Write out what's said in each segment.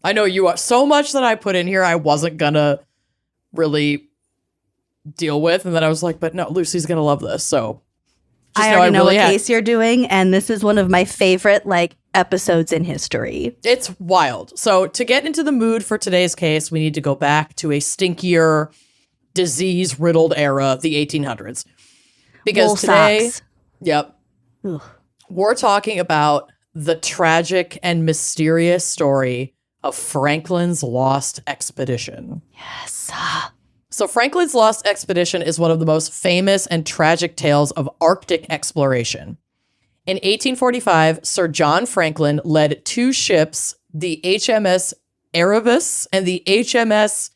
I know you are. So much that I put in here I wasn't gonna really deal with. And then I was like, but no, Lucy's gonna love this. So I already know what case you're doing. And this is one of my favorite episodes in history. It's wild. So to get into the mood for today's case, we need to go back to a stinkier, disease-riddled era, the 1800s. Because Wool today, socks. Yep, Ugh. we're talking about the tragic and mysterious story of Franklin's Lost Expedition. Yes. So Franklin's Lost Expedition is one of the most famous and tragic tales of Arctic exploration. In 1845, Sir John Franklin led two ships, the HMS Erebus and the HMS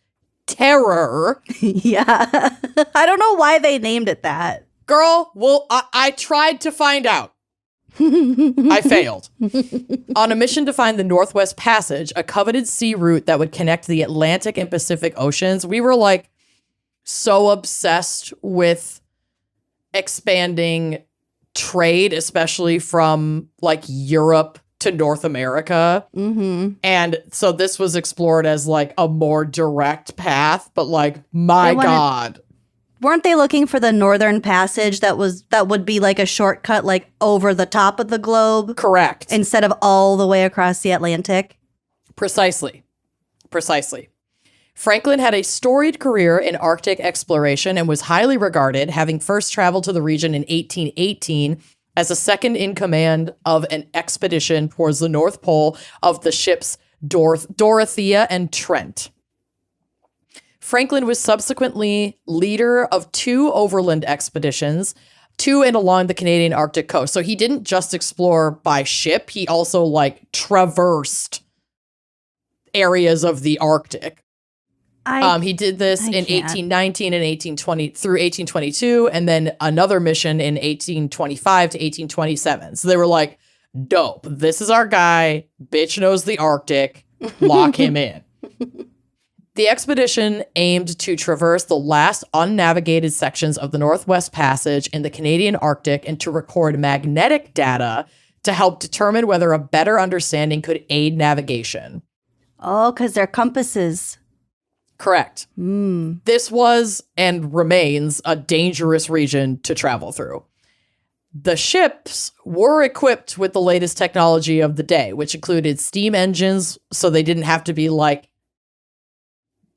Terror. Yeah. I don't know why they named it that. Girl, well, I tried to find out. I failed. On a mission to find the Northwest Passage, a coveted sea route that would connect the Atlantic and Pacific Oceans, we were so obsessed with expanding trade, especially from Europe to North America. Mm-hmm. And so this was explored as a more direct path, but my God. Weren't they looking for the Northern Passage that would be a shortcut over the top of the globe? Correct. Instead of all the way across the Atlantic? Precisely. Franklin had a storied career in Arctic exploration and was highly regarded, having first traveled to the region in 1818 as a second in command of an expedition towards the North Pole of the ships Dorothea and Trent. Franklin was subsequently leader of two overland expeditions to and along the Canadian Arctic coast. So he didn't just explore by ship, he also traversed areas of the Arctic. He did this in 1819 and 1820 through 1822, and then another mission in 1825 to 1827. So they were dope. This is our guy. Bitch knows the Arctic. Lock him in. The expedition aimed to traverse the last unnavigated sections of the Northwest Passage in the Canadian Arctic and to record magnetic data to help determine whether a better understanding could aid navigation. Oh, because they're compasses. Correct. This was and remains a dangerous region to travel through. The ships were equipped with the latest technology of the day, which included steam engines, so they didn't have to be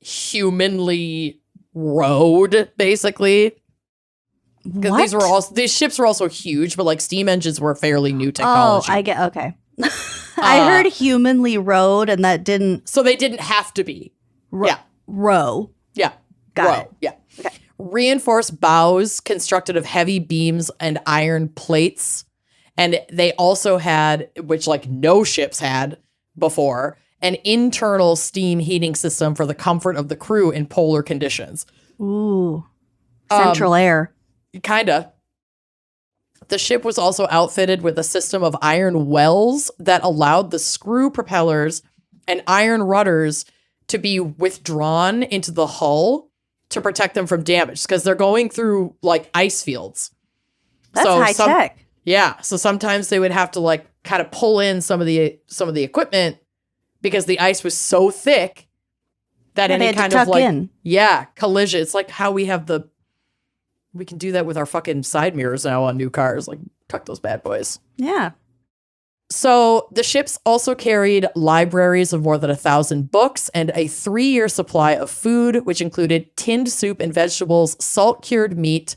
humanly rowed, basically. What? These ships were also huge, but steam engines were fairly new technology. Oh, I get, okay. I heard humanly rowed, and that didn't. So they didn't have to be. Yeah. Row. Yeah. Got it. Yeah. Okay. Reinforced bows constructed of heavy beams and iron plates. And they also had, which no ships had before, an internal steam heating system for the comfort of the crew in polar conditions. Ooh. Central air. Kinda. The ship was also outfitted with a system of iron wells that allowed the screw propellers and iron rudders to be withdrawn into the hull to protect them from damage, because they're going through ice fields. That's high tech. Yeah. So sometimes they would have to kind of pull in some of the equipment because the ice was so thick that any kind of collision. It's how we can do that with our fucking side mirrors now on new cars. Tuck those bad boys. Yeah. So the ships also carried libraries of more than 1,000 books and a 3-year supply of food, which included tinned soup and vegetables, salt-cured meat,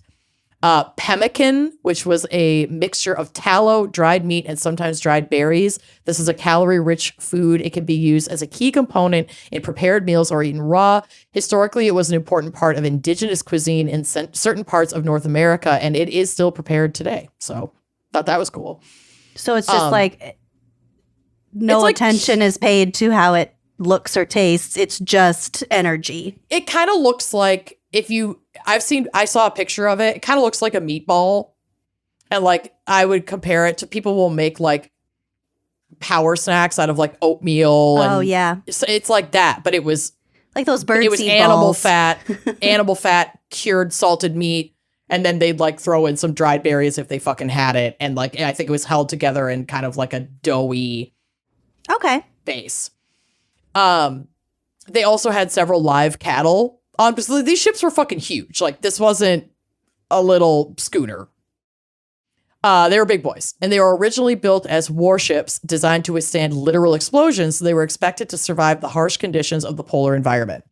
pemmican, which was a mixture of tallow, dried meat, and sometimes dried berries. This is a calorie-rich food. It can be used as a key component in prepared meals or eaten raw. Historically, it was an important part of indigenous cuisine in certain parts of North America, and it is still prepared today. So thought that was cool. So it's just no attention is paid to how it looks or tastes. It's just energy. It kind of looks like I saw a picture of it. It kind of looks like a meatball. And I would compare it to, people will make power snacks out of oatmeal. Oh, yeah. It's like that, but it was those bird it was seed animal balls. animal fat, cured salted meat. And then they'd throw in some dried berries if they fucking had it. And I think it was held together in kind of a doughy okay base. They also had several live cattle on. So these ships were fucking huge. Like, this wasn't a little schooner. They were big boys, and they were originally built as warships designed to withstand literal explosions, so they were expected to survive the harsh conditions of the polar environment.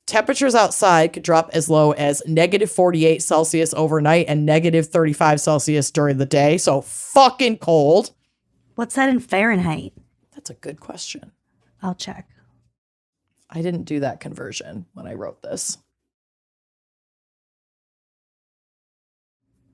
Temperatures outside could drop as low as -48 Celsius overnight and -35 Celsius during the day, so fucking cold. What's that in Fahrenheit? That's a good question. I'll check. I didn't do that conversion when I wrote this.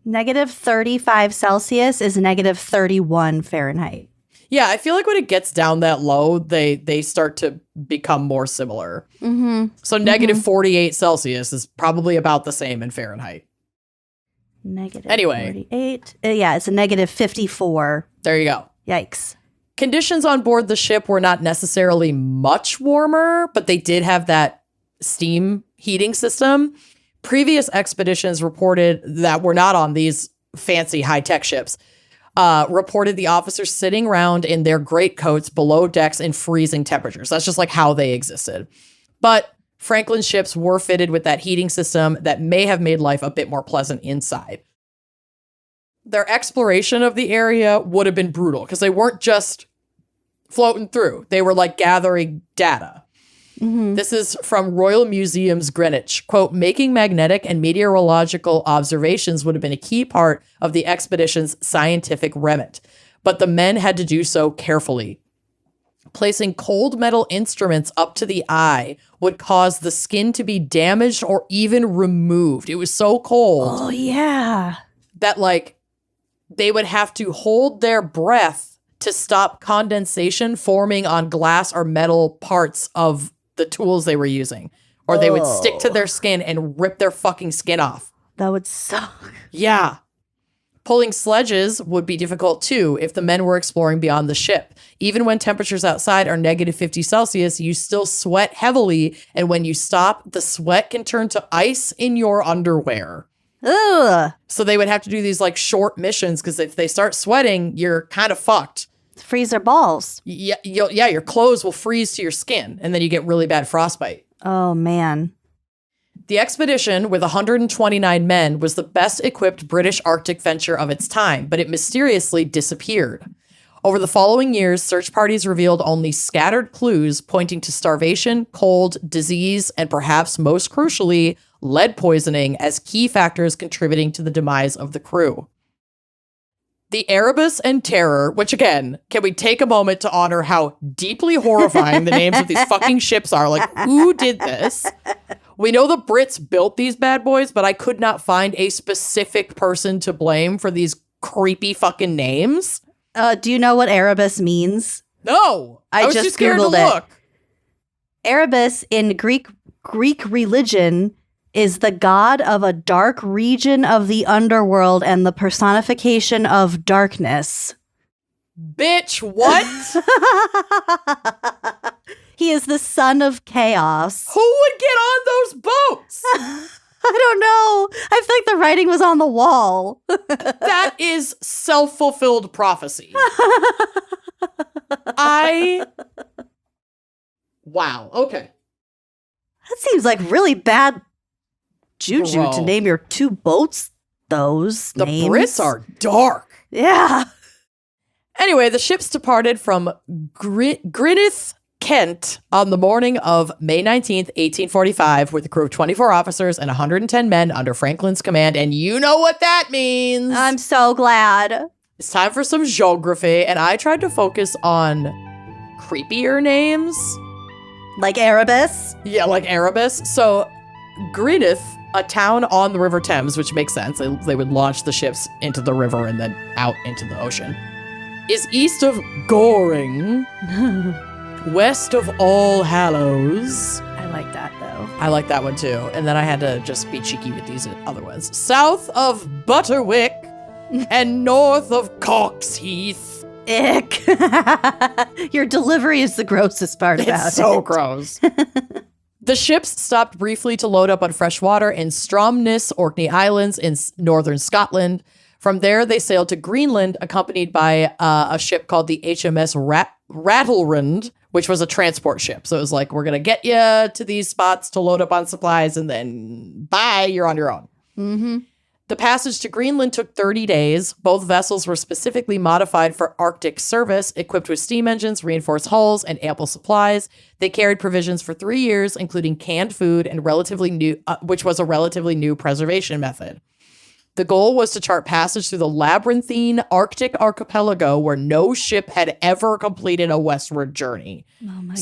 -35 Celsius is -31 Fahrenheit. Yeah, I feel like when it gets down that low, they start to become more similar. Mm-hmm. So -48 Celsius is probably about the same in Fahrenheit. Anyway. -48. Yeah, it's a -54. There you go. Yikes. Conditions on board the ship were not necessarily much warmer, but they did have that steam heating system. Previous expeditions reported that were not on these fancy high-tech ships, reported the officers sitting around in their greatcoats below decks in freezing temperatures. That's just like how they existed. But Franklin's ships were fitted with that heating system that may have made life a bit more pleasant inside. Their exploration of the area would have been brutal because they weren't just floating through. They were like gathering data. Mm-hmm. This is from Royal Museums Greenwich. Quote, making magnetic and meteorological observations would have been a key part of the expedition's scientific remit, but the men had to do so carefully. Placing cold metal instruments up to the eye would cause the skin to be damaged or even removed. It was so cold. Oh, yeah. That, like, they would have to hold their breath to stop condensation forming on glass or metal parts of the tools they were using, or they would stick to their skin and rip their fucking skin off. That would suck. Yeah. Pulling sledges would be difficult too if the men were exploring beyond the ship. Even when temperatures outside are -50 Celsius, you still sweat heavily, and when you stop, the sweat can turn to ice in your underwear. Ugh. So they would have to do these like short missions because if they start sweating, you're kind of fucked. Freeze their balls. Yeah, your clothes will freeze to your skin, and then you get really bad frostbite. Oh, man. The expedition, with 129 men, was the best equipped British Arctic venture of its time, but it mysteriously disappeared. Over the following years, search parties revealed only scattered clues pointing to starvation, cold, disease, and perhaps most crucially, lead poisoning as key factors contributing to the demise of the crew. The Erebus and Terror, which again, can we take a moment to honor how deeply horrifying the names of these fucking ships are? Like, who did this? We know the Brits built these bad boys, but I could not find a specific person to blame for these creepy fucking names. Do you know what Erebus means? No, I was just too scared Googled to it. look. Erebus in Greek religion is the god of a dark region of the underworld and the personification of darkness. Bitch, what? He is the son of chaos. Who would get on those boats? I don't know. I feel like the writing was on the wall. That is self-fulfilled prophecy. Wow, okay. That seems like really bad juju Bro. to name your two boats those The names. Brits are dark. Yeah. Anyway, the ships departed from Greenock, Kent on the morning of May 19th, 1845 with a crew of 24 officers and 110 men under Franklin's command. And you know what that means. I'm so glad. It's time for some geography. And I tried to focus on creepier names. Like Erebus? Yeah, like Erebus. So Greenock, a town on the River Thames, which makes sense. They would launch the ships into the river and then out into the ocean, is east of Goring, west of All Hallows. I like that, though. I like that one too. And then I had to just be cheeky with these other ones. South of Butterwick and north of Coxheath. Ick. Your delivery is the grossest part about it. It's so gross. The ships stopped briefly to load up on fresh water in Stromness, Orkney Islands in northern Scotland. From there, they sailed to Greenland, accompanied by a ship called the HMS Rattlerand, which was a transport ship. So it was like, we're going to get you to these spots to load up on supplies, and then bye, you're on your own. Mm-hmm. The passage to Greenland took 30 days. Both vessels were specifically modified for Arctic service, equipped with steam engines, reinforced hulls, and ample supplies. They carried provisions for 3 years, including canned food and which was a relatively new preservation method. The goal was to chart passage through the labyrinthine Arctic archipelago where no ship had ever completed a westward journey.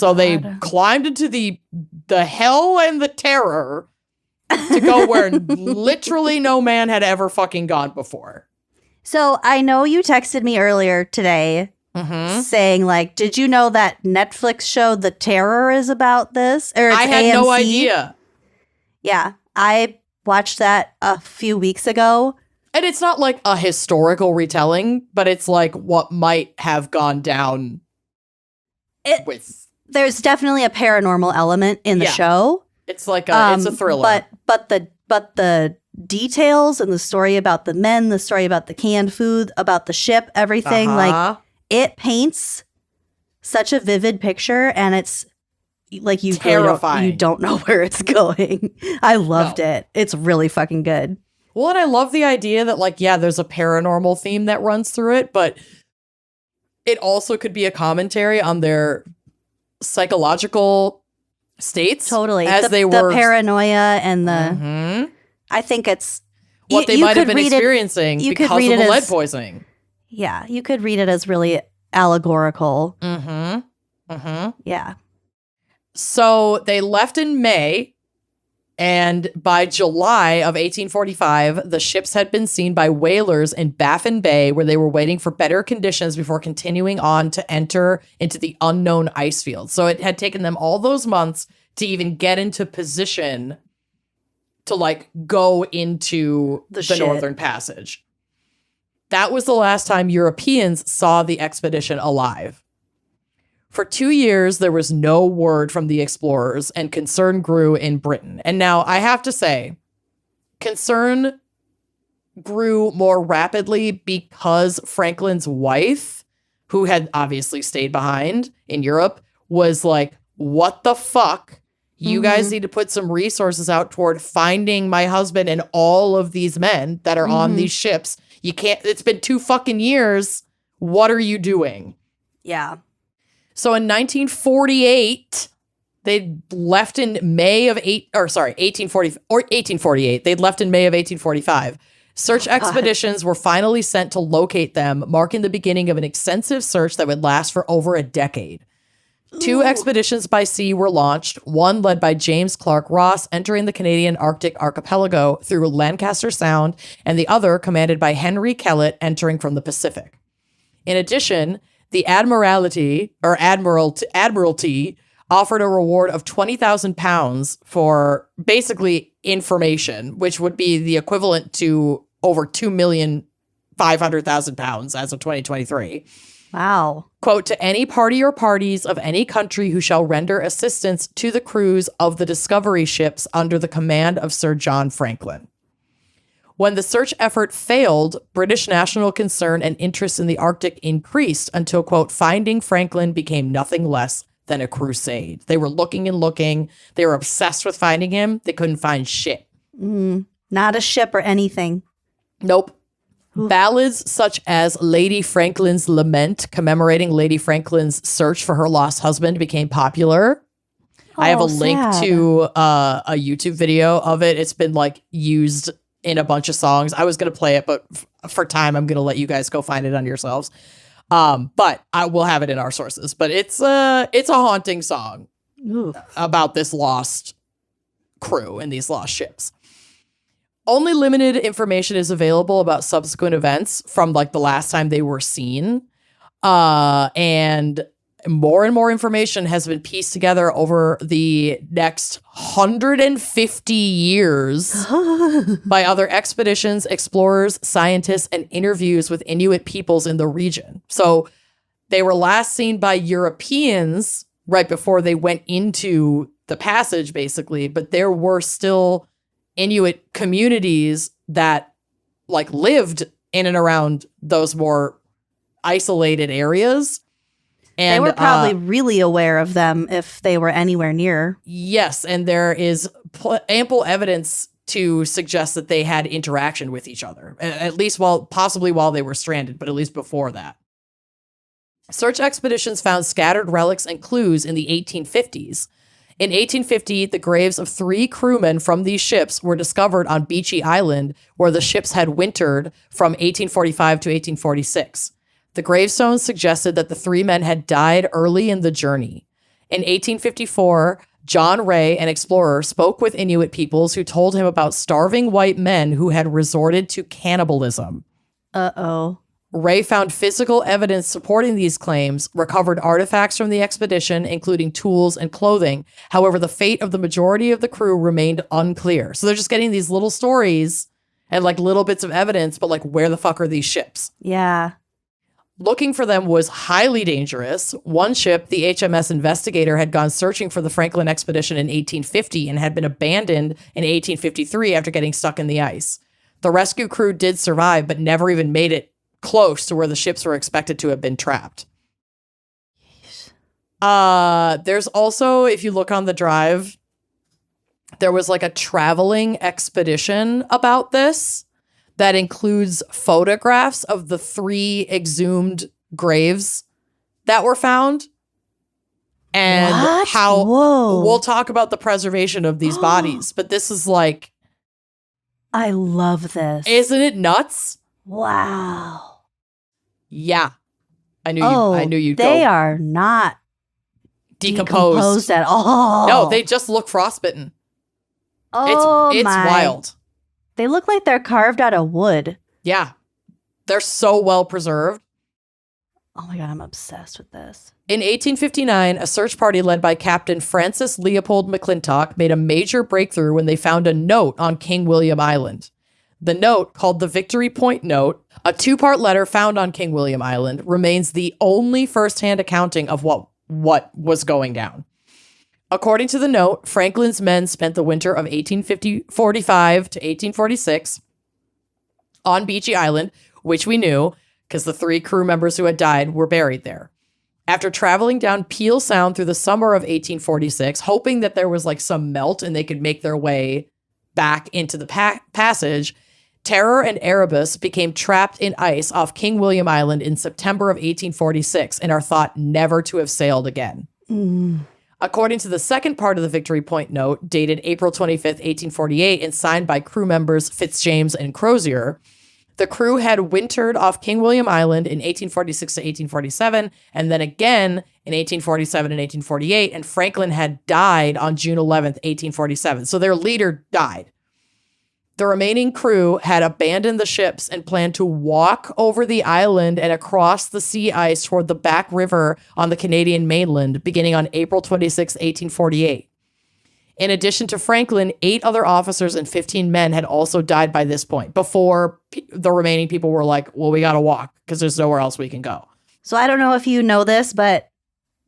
God. They climbed into the hell and the terror to go where literally no man had ever fucking gone before. So I know you texted me earlier today saying, like, did you know that Netflix show The Terror is about this? Or it's I had AMC? no idea. Yeah, I watched that a few weeks ago. And it's not like a historical retelling, but it's like what might have gone down with. There's definitely a paranormal element in the show. It's like it's a thriller. But the details and the story about the men, the story about the canned food, about the ship, everything, like it paints such a vivid picture, and it's like you terrifying. You don't know where it's going. I loved it. It's really fucking good. Well, and I love the idea that, like, yeah, there's a paranormal theme that runs through it, but it also could be a commentary on their psychological states. Totally. As the paranoia and the I think it's what they might have been experiencing because of the lead poisoning. Yeah, you could read it as really allegorical. Yeah. So they left in May, and by July of 1845, the ships had been seen by whalers in Baffin Bay, where they were waiting for better conditions before continuing on to enter into the unknown ice field. So it had taken them all those months to even get into position to, like, go into the Northern Passage. That was the last time Europeans saw the expedition alive. For 2 years, there was no word from the explorers, and concern grew in Britain. And now I have to say, concern grew more rapidly because Franklin's wife, who had obviously stayed behind in Europe, was like, what the fuck? You guys need to put some resources out toward finding my husband and all of these men that are on these ships. You can't, it's been 2 fucking years. What are you doing? Yeah. So in 1948, they left in May of 1848. They'd left in May of 1845. Search expeditions were finally sent to locate them, marking the beginning of an extensive search that would last for over a decade. 2 expeditions by sea were launched, one led by James Clark Ross, entering the Canadian Arctic archipelago through Lancaster Sound, and the other commanded by Henry Kellett, entering from the Pacific. In addition, the Admiralty offered a reward of £20,000 for basically information, which would be the equivalent to over £2,500,000 as of 2023. Wow. Quote, to any party or parties of any country who shall render assistance to the crews of the Discovery ships under the command of Sir John Franklin. When the search effort failed, British national concern and interest in the Arctic increased until, quote, finding Franklin became nothing less than a crusade. They were looking and looking. They were obsessed with finding him. They couldn't find shit. Not a ship or anything. Nope. Ballads such as Lady Franklin's Lament, commemorating Lady Franklin's search for her lost husband, became popular. I have a link to a YouTube video of it. It's been, like, used in a bunch of songs. I was going to play it, but for time, I'm going to let you guys go find it on yourselves. But I will have it in our sources. But it's a haunting song about this lost crew and these lost ships. Only limited information is available about subsequent events from, like, the last time they were seen. And more information has been pieced together over the next 150 years by other expeditions, explorers, scientists, and interviews with Inuit peoples in the region. So they were last seen by Europeans right before they went into the passage, basically, but there were still Inuit communities that, like, lived in and around those more isolated areas. And they were probably really aware of them if they were anywhere near. Yes, and there is ample evidence to suggest that they had interaction with each other, at least possibly while they were stranded, but at least before that. Search expeditions found scattered relics and clues in the 1850s. In 1850, the graves of 3 crewmen from these ships were discovered on Beechey Island, where the ships had wintered from 1845 to 1846. The gravestones suggested that the 3 men had died early in the journey. In 1854, John Ray, an explorer, spoke with Inuit peoples who told him about starving white men who had resorted to cannibalism. Uh-oh. Ray found physical evidence supporting these claims, recovered artifacts from the expedition, including tools and clothing. However, the fate of the majority of the crew remained unclear. So they're just getting these little stories and like little bits of evidence, but like where the fuck are these ships? Yeah. Looking for them was highly dangerous. One ship, the HMS Investigator, had gone searching for the Franklin expedition in 1850 and had been abandoned in 1853 after getting stuck in the ice. The rescue crew did survive, but never even made it close to where the ships were expected to have been trapped. There's also, if you look on the drive, there was like a traveling expedition about this that includes photographs of the 3 exhumed graves that were found. And what? how Whoa. We'll talk about the preservation of these bodies, but this is like, I love this. isn't it nuts? Wow. Yeah. I knew you'd they go are not decomposed at all. No, they just look frostbitten. Oh, it's my. wild. They look like they're carved out of wood. Yeah. They're so well preserved. Oh my God, I'm obsessed with this. In 1859, a search party led by Captain Francis Leopold McClintock made a major breakthrough when they found a note on King William Island. The note, called the Victory Point Note, a 2-part letter found on King William Island, remains the only first-hand accounting of what was going down. According to the note, Franklin's men spent the winter of 1845 to 1846 on Beechey Island, which we knew because the 3 crew members who had died were buried there. After traveling down Peel Sound through the summer of 1846, hoping that there was like some melt and they could make their way back into the passage, Terror and Erebus became trapped in ice off King William Island in September of 1846 and are thought never to have sailed again. According to the second part of the Victory Point Note, dated April 25th, 1848, and signed by crew members Fitzjames and Crozier, the crew had wintered off King William Island in 1846 to 1847, and then again in 1847 and 1848, and Franklin had died on June 11th, 1847. So their leader died. The remaining crew had abandoned the ships and planned to walk over the island and across the sea ice toward the Back River on the Canadian mainland, beginning on April 26, 1848. In addition to Franklin, 8 other officers and 15 men had also died by this point, before the remaining people were like, well, we got to walk because there's nowhere else we can go. So I don't know if you know this,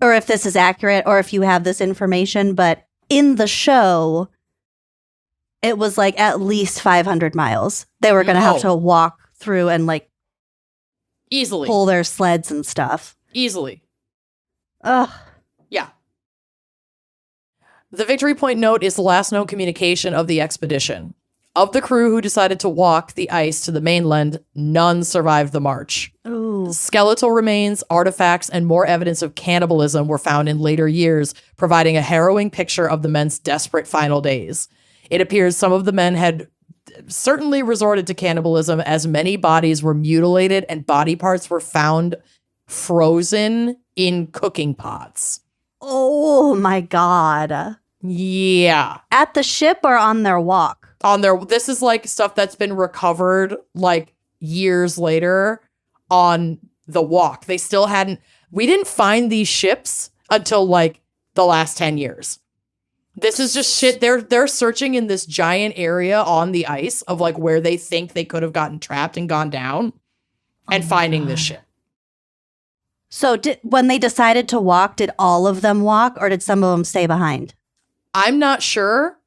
or if this is accurate, or if you have this information, but in the show, it was like at least 500 miles. They were going to have to walk through and like easily pull their sleds and stuff. Easily. Ugh. Yeah. The Victory Point Note is the last known communication of the expedition. Of the crew who decided to walk the ice to the mainland, none survived the march. Ooh. Skeletal remains, artifacts, and more evidence of cannibalism were found in later years, providing a harrowing picture of the men's desperate final days. It appears some of the men had certainly resorted to cannibalism, as many bodies were mutilated and body parts were found frozen in cooking pots. Oh my God. Yeah. At the ship or on their walk? This is like stuff that's been recovered like years later on the walk. We didn't find these ships until like the last 10 years. This is just shit. They're searching in this giant area on the ice of like where they think they could have gotten trapped and gone down and finding this shit. So when they decided to walk, did all of them walk or did some of them stay behind? I'm not sure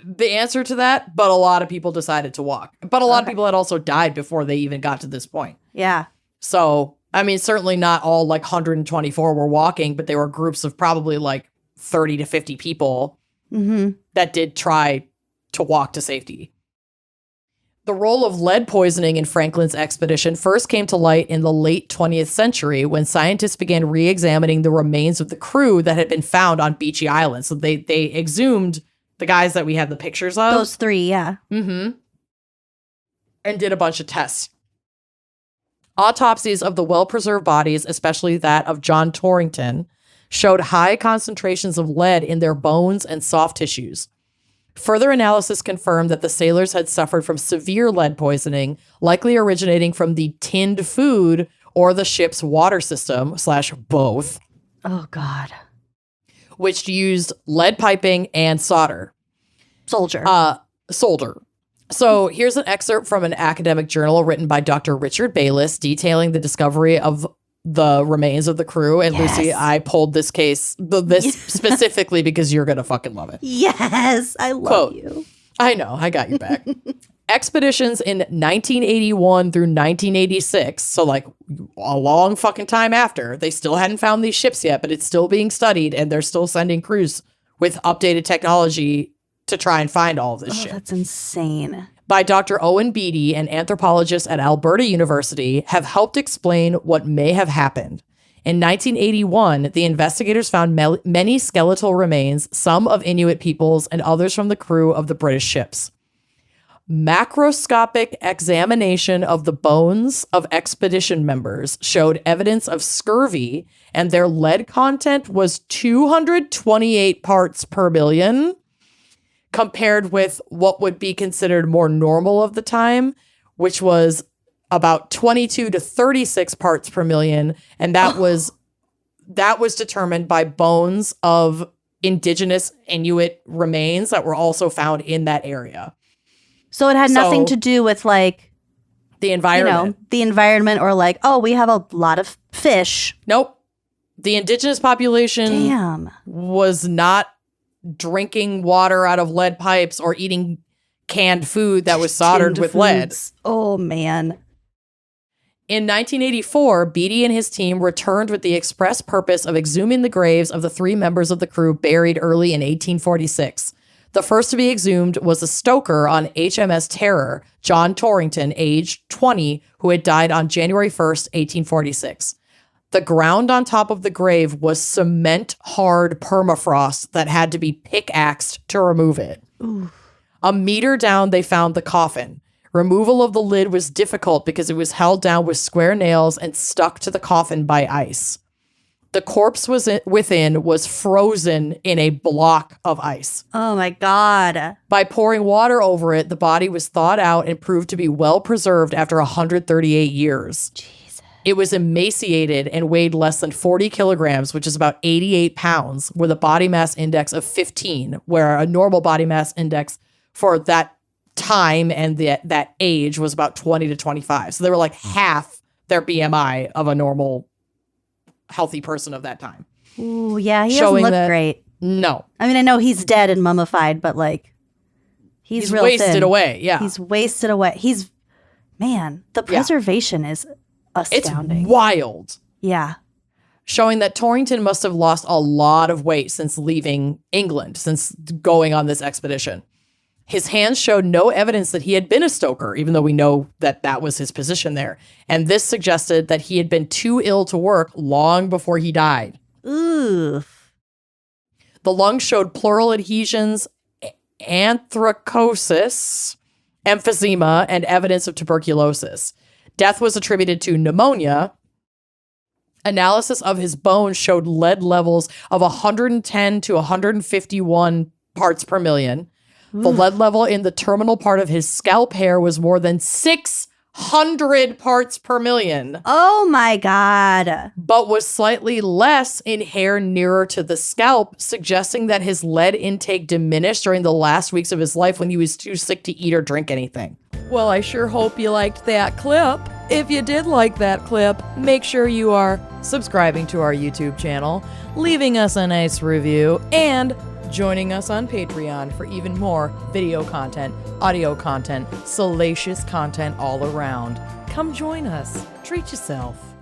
the answer to that, but a lot of people decided to walk. But a lot of people had also died before they even got to this point. Yeah. So, I mean, certainly not all like 124 were walking, but there were groups of probably like 30 to 50 people that did try to walk to safety. The role of lead poisoning in Franklin's expedition first came to light in the late 20th century when scientists began re-examining the remains of the crew that had been found on Beechey Island. So they exhumed the guys that we had the pictures of. Those three, yeah. And did a bunch of tests. Autopsies of the well-preserved bodies, especially that of John Torrington, showed high concentrations of lead in their bones and soft tissues. Further analysis confirmed that the sailors had suffered from severe lead poisoning, likely originating from the tinned food or the ship's water system / both. Oh, God. Which used lead piping and solder. Solder. So here's an excerpt from an academic journal written by Dr. Richard Bayliss detailing the discovery of the remains of the crew. And Yes. Lucy, I pulled this case, this specifically because you're going to fucking love it. Yes, I love Quote, you. I know, I got you back. Expeditions in 1981 through 1986, so like a long fucking time after, they still hadn't found these ships yet, but it's still being studied and they're still sending crews with updated technology to try and find all of this shit. That's insane. By Dr. Owen Beatty, an anthropologist at Alberta University, have helped explain what may have happened. In 1981, the investigators found many skeletal remains, some of Inuit peoples and others from the crew of the British ships. Macroscopic examination of the bones of expedition members showed evidence of scurvy, and their lead content was 228 parts per million, compared with what would be considered more normal of the time, which was about 22 to 36 parts per million. And that was determined by bones of indigenous Inuit remains that were also found in that area. So it had nothing to do with like the environment. The environment or like, oh, we have a lot of fish. Nope. The indigenous population was not drinking water out of lead pipes or eating canned food that was soldered with lead. Oh, man. In 1984, Beatty and his team returned with the express purpose of exhuming the graves of the 3 members of the crew buried early in 1846. The first to be exhumed was a stoker on HMS Terror, John Torrington, aged 20, who had died on January 1st, 1846. The ground on top of the grave was cement-hard permafrost that had to be pickaxed to remove it. Ooh. A meter down, they found the coffin. Removal of the lid was difficult because it was held down with square nails and stuck to the coffin by ice. The corpse within was frozen in a block of ice. Oh, my God. By pouring water over it, the body was thawed out and proved to be well preserved after 138 years. It was emaciated and weighed less than 40 kilograms, which is about 88 pounds, with a body mass index of 15, where a normal body mass index for that time and that age was about 20 to 25. So they were like half their BMI of a normal, healthy person of that time. Ooh, yeah, he doesn't look great. No. I mean, I know he's dead and mummified, but like, he's real wasted thin. away, yeah. He's wasted away. The preservation is astounding. It's wild. Yeah. Showing that Torrington must have lost a lot of weight since leaving England, since going on this expedition. His hands showed no evidence that he had been a stoker, even though we know that that was his position there. And this suggested that he had been too ill to work long before he died. Ooh. The lungs showed pleural adhesions, anthracosis, emphysema, and evidence of tuberculosis. Death was attributed to pneumonia. Analysis of his bones showed lead levels of 110 to 151 parts per million. The lead level in the terminal part of his scalp hair was more than 600 parts per million. Oh my God. But was slightly less in hair nearer to the scalp, suggesting that his lead intake diminished during the last weeks of his life when he was too sick to eat or drink anything. Well, I sure hope you liked that clip. If you did like that clip, make sure you are subscribing to our YouTube channel, leaving us a nice review, and joining us on Patreon for even more video content, audio content, salacious content all around. Come join us. Treat yourself.